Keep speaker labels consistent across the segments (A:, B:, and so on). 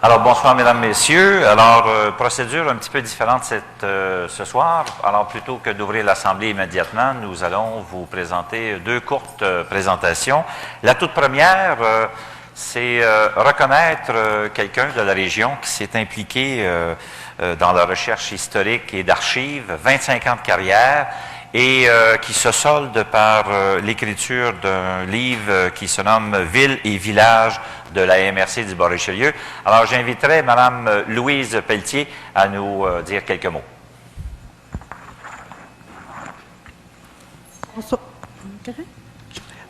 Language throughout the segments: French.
A: Alors, bonsoir, mesdames, messieurs. Alors, procédure un petit peu différente ce soir. Alors, plutôt que d'ouvrir l'Assemblée immédiatement, nous allons vous présenter deux courtes présentations. La toute première, c'est reconnaître quelqu'un de la région qui s'est impliqué dans la recherche historique et d'archives, 25 ans de carrière, et qui se solde par l'écriture d'un livre qui se nomme « Villes et villages » de la MRC du Bas-Richelieu. Alors, j'inviterai Mme Louise Pelletier à nous dire quelques mots.
B: Bonsoir.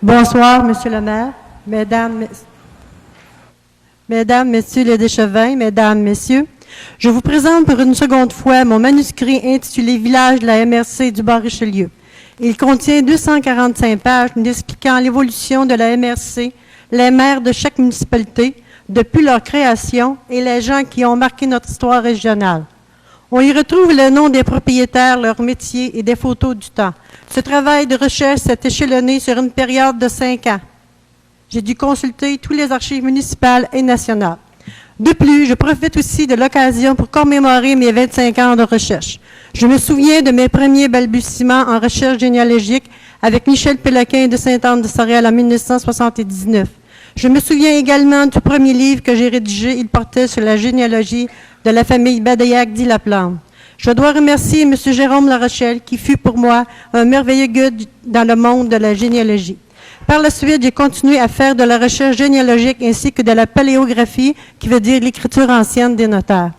B: Bonsoir, Monsieur le maire, Mesdames, Messieurs les Deschevins, Mesdames, Messieurs. Je vous présente pour une seconde fois mon manuscrit intitulé « Village de la MRC du Bas-Richelieu ». Il contient 245 pages nous expliquant l'évolution de la MRC, les maires de chaque municipalité, depuis leur création et les gens qui ont marqué notre histoire régionale. On y retrouve le nom des propriétaires, leur métier et des photos du temps. Ce travail de recherche s'est échelonné sur une période de 5 ans. J'ai dû consulter tous les archives municipales et nationales. De plus, je profite aussi de l'occasion pour commémorer mes 25 ans de recherche. Je me souviens de mes premiers balbutiements en recherche généalogique avec Michel Péloquin de Sainte-Anne-de-Sorel en 1979. Je me souviens également du premier livre que j'ai rédigé. Il portait sur la généalogie de la famille Badaillac-Dit-Laplante. Je dois remercier M. Jérôme Larochelle, qui fut pour moi un merveilleux guide dans le monde de la généalogie. Par la suite, j'ai continué à faire de la recherche généalogique ainsi que de la paléographie, qui veut dire l'écriture ancienne des notaires.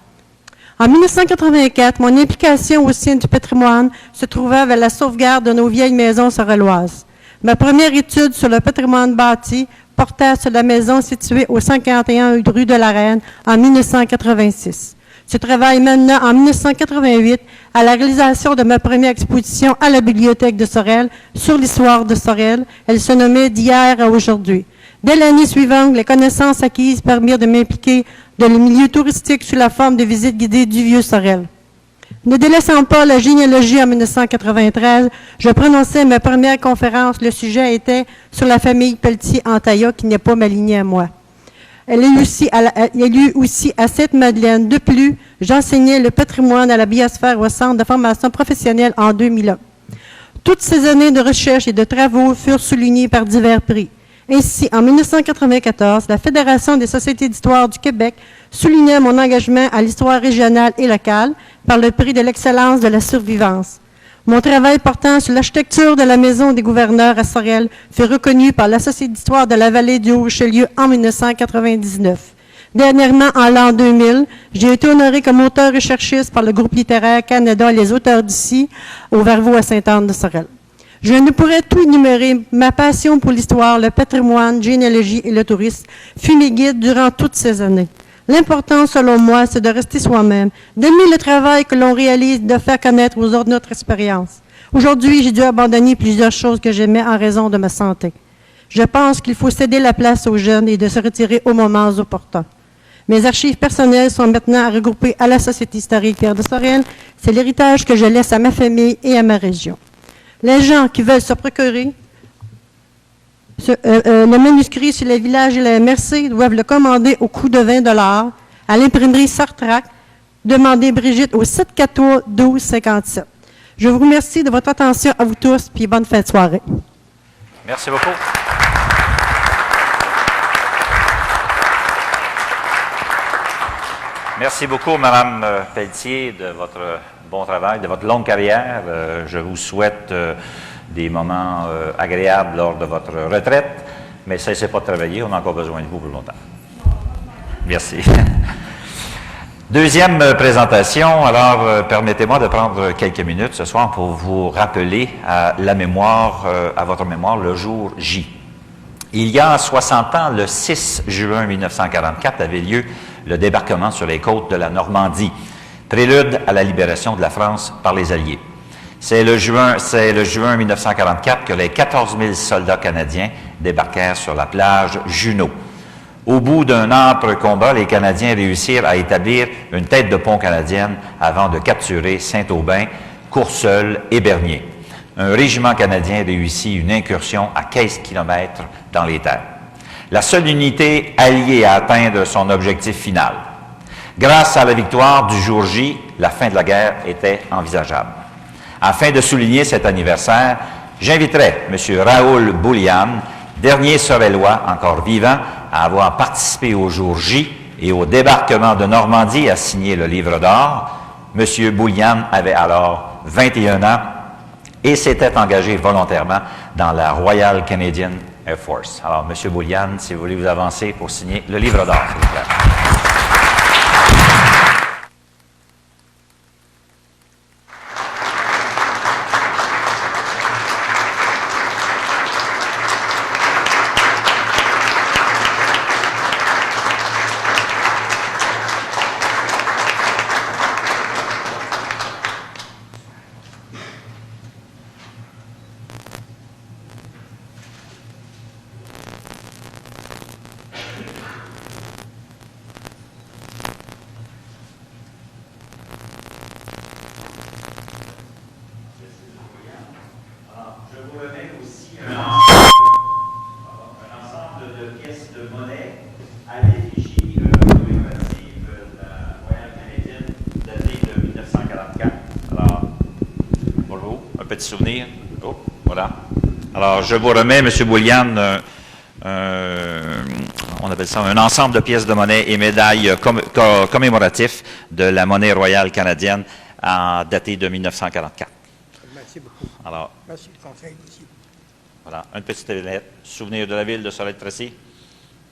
B: En 1984, mon implication au sein du patrimoine se trouvait avec la sauvegarde de nos vieilles maisons sorelloises. Ma première étude sur le patrimoine bâti portait sur la maison située au 51 rue de la Reine en 1986. Ce travail mènera en 1988 à la réalisation de ma première exposition à la Bibliothèque de Sorel sur l'histoire de Sorel. Elle se nommait « D'hier à aujourd'hui ». Dès l'année suivante, les connaissances acquises permirent de m'impliquer dans le milieu touristique sous la forme de visites guidées du vieux Sorel. Ne délaissant pas la généalogie en 1993, je prononçais ma première conférence. Le sujet était sur la famille Pelletier-Antaya, qui n'est pas ma lignée à moi. Il y a eu aussi à Sainte-Madeleine. De plus, j'enseignais le patrimoine à la biosphère au Centre de formation professionnelle en 2001. Toutes ces années de recherche et de travaux furent soulignées par divers prix. Ainsi, en 1994, la Fédération des sociétés d'histoire du Québec soulignait mon engagement à l'histoire régionale et locale par le prix de l'excellence de la survivance. Mon travail portant sur l'architecture de la Maison des gouverneurs à Sorel fut reconnu par la Société d'histoire de la vallée du Haut-Richelieu en 1999. Dernièrement, en l'an 2000, j'ai été honoré comme auteur-recherchiste par le groupe littéraire Canada et les auteurs d'ici au Vervaux à Sainte-Anne-de-Sorel. Je ne pourrais tout énumérer. Ma passion pour l'histoire, le patrimoine, généalogie et le tourisme fut mes guides durant toutes ces années. L'important, selon moi, c'est de rester soi-même, d'aimer le travail que l'on réalise, de faire connaître aux autres notre expérience. Aujourd'hui, j'ai dû abandonner plusieurs choses que j'aimais en raison de ma santé. Je pense qu'il faut céder la place aux jeunes et de se retirer aux moments opportuns. Mes archives personnelles sont maintenant à regrouper à la Société historique Pierre de Sorel. C'est l'héritage que je laisse à ma famille et à ma région. Les gens qui veulent se procurer le manuscrit sur les villages et la MRC doivent le commander au coût de 20 $ à l'imprimerie Sartrac. Demandez Brigitte au 743-1257. Je vous remercie de votre attention à vous tous, puis bonne fin de soirée.
A: Merci beaucoup. Merci beaucoup, Mme Pelletier, de votre bon travail, de votre longue carrière. Je vous souhaite des moments agréables lors de votre retraite, mais cessez pas de travailler, on a encore besoin de vous pour longtemps. Merci. Deuxième présentation, alors permettez-moi de prendre quelques minutes ce soir pour vous rappeler à votre mémoire le jour J. Il y a 60 ans, le 6 juin 1944, avait lieu le débarquement sur les côtes de la Normandie, prélude à la libération de la France par les Alliés. C'est le juin 1944 que les 14 000 soldats canadiens débarquèrent sur la plage Juno. Au bout d'un âpre combat, les Canadiens réussirent à établir une tête de pont canadienne avant de capturer Saint-Aubin, Courseulles et Bernier. Un régiment canadien réussit une incursion à 15 km dans les terres. La seule unité alliée à atteindre son objectif final. Grâce à la victoire du jour J, la fin de la guerre était envisageable. Afin de souligner cet anniversaire, j'inviterai M. Raoul Boulian, dernier Sorellois encore vivant, à avoir participé au jour J et au débarquement de Normandie à signer le livre d'or. M. Boulian avait alors 21 ans et s'était engagé volontairement dans la Royal Canadian Air Force. Alors, M. Boulian, si vous voulez vous avancer pour signer le livre d'or, s'il vous plaît. Petit souvenir. Oh, voilà. Alors, je vous remets, M. Boulian, on appelle ça un ensemble de pièces de monnaie et médailles commémoratifs de la monnaie royale canadienne datée de 1944.
C: Merci beaucoup.
A: Alors,
C: Merci du conseil aussi.
A: voilà, une petite lettre, souvenir de la ville de Sorel-Tracy.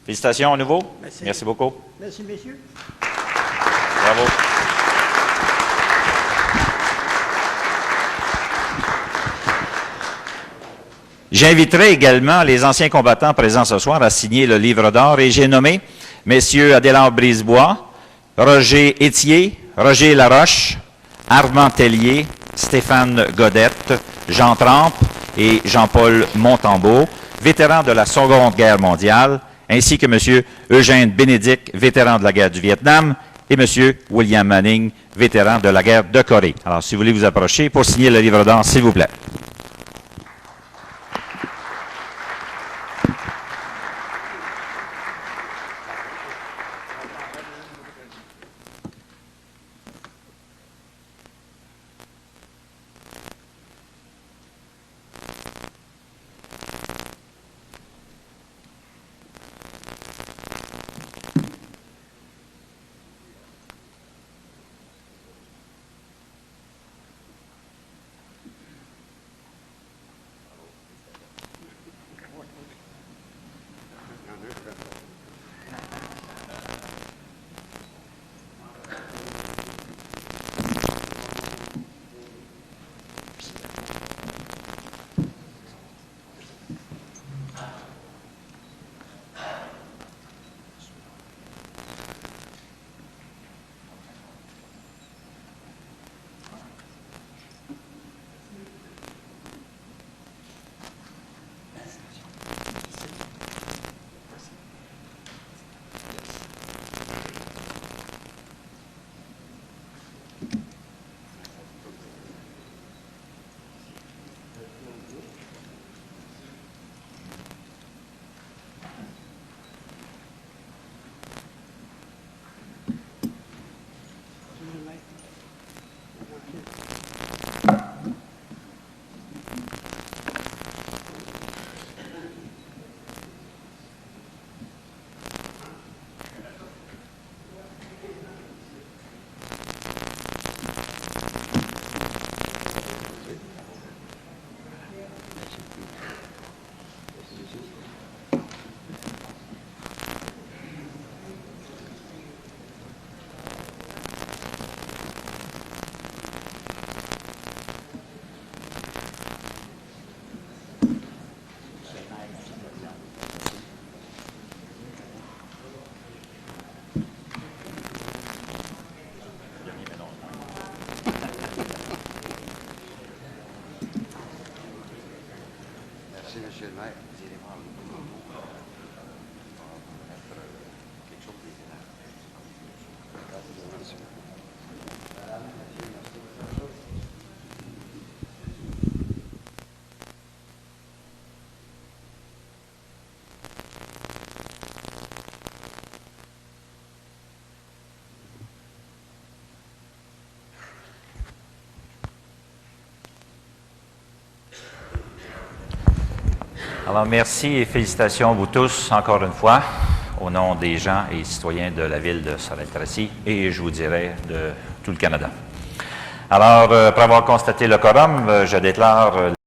A: Félicitations à nouveau.
C: Merci.
A: Merci beaucoup.
C: Merci, messieurs.
A: Bravo. J'inviterai également les anciens combattants présents ce soir à signer le livre d'or et j'ai nommé messieurs Adélard Brisebois, Roger Étier, Roger Laroche, Armand Tellier, Stéphane Godette, Jean Trempe et Jean-Paul Montembeau, vétérans de la Seconde Guerre mondiale, ainsi que M. Eugène Bénédicte, vétéran de la guerre du Vietnam, et M. William Manning, vétéran de la guerre de Corée. Alors, si vous voulez vous approcher pour signer le livre d'or, s'il vous plaît.
D: Monsieur le maire, vous irez voir le bureau pour mettre quelque chose des élèves.
A: Alors, merci et félicitations à vous tous, encore une fois, au nom des gens et citoyens de la ville de Sorel-Tracy et, je vous dirais, de tout le Canada. Alors, après avoir constaté le quorum, je déclare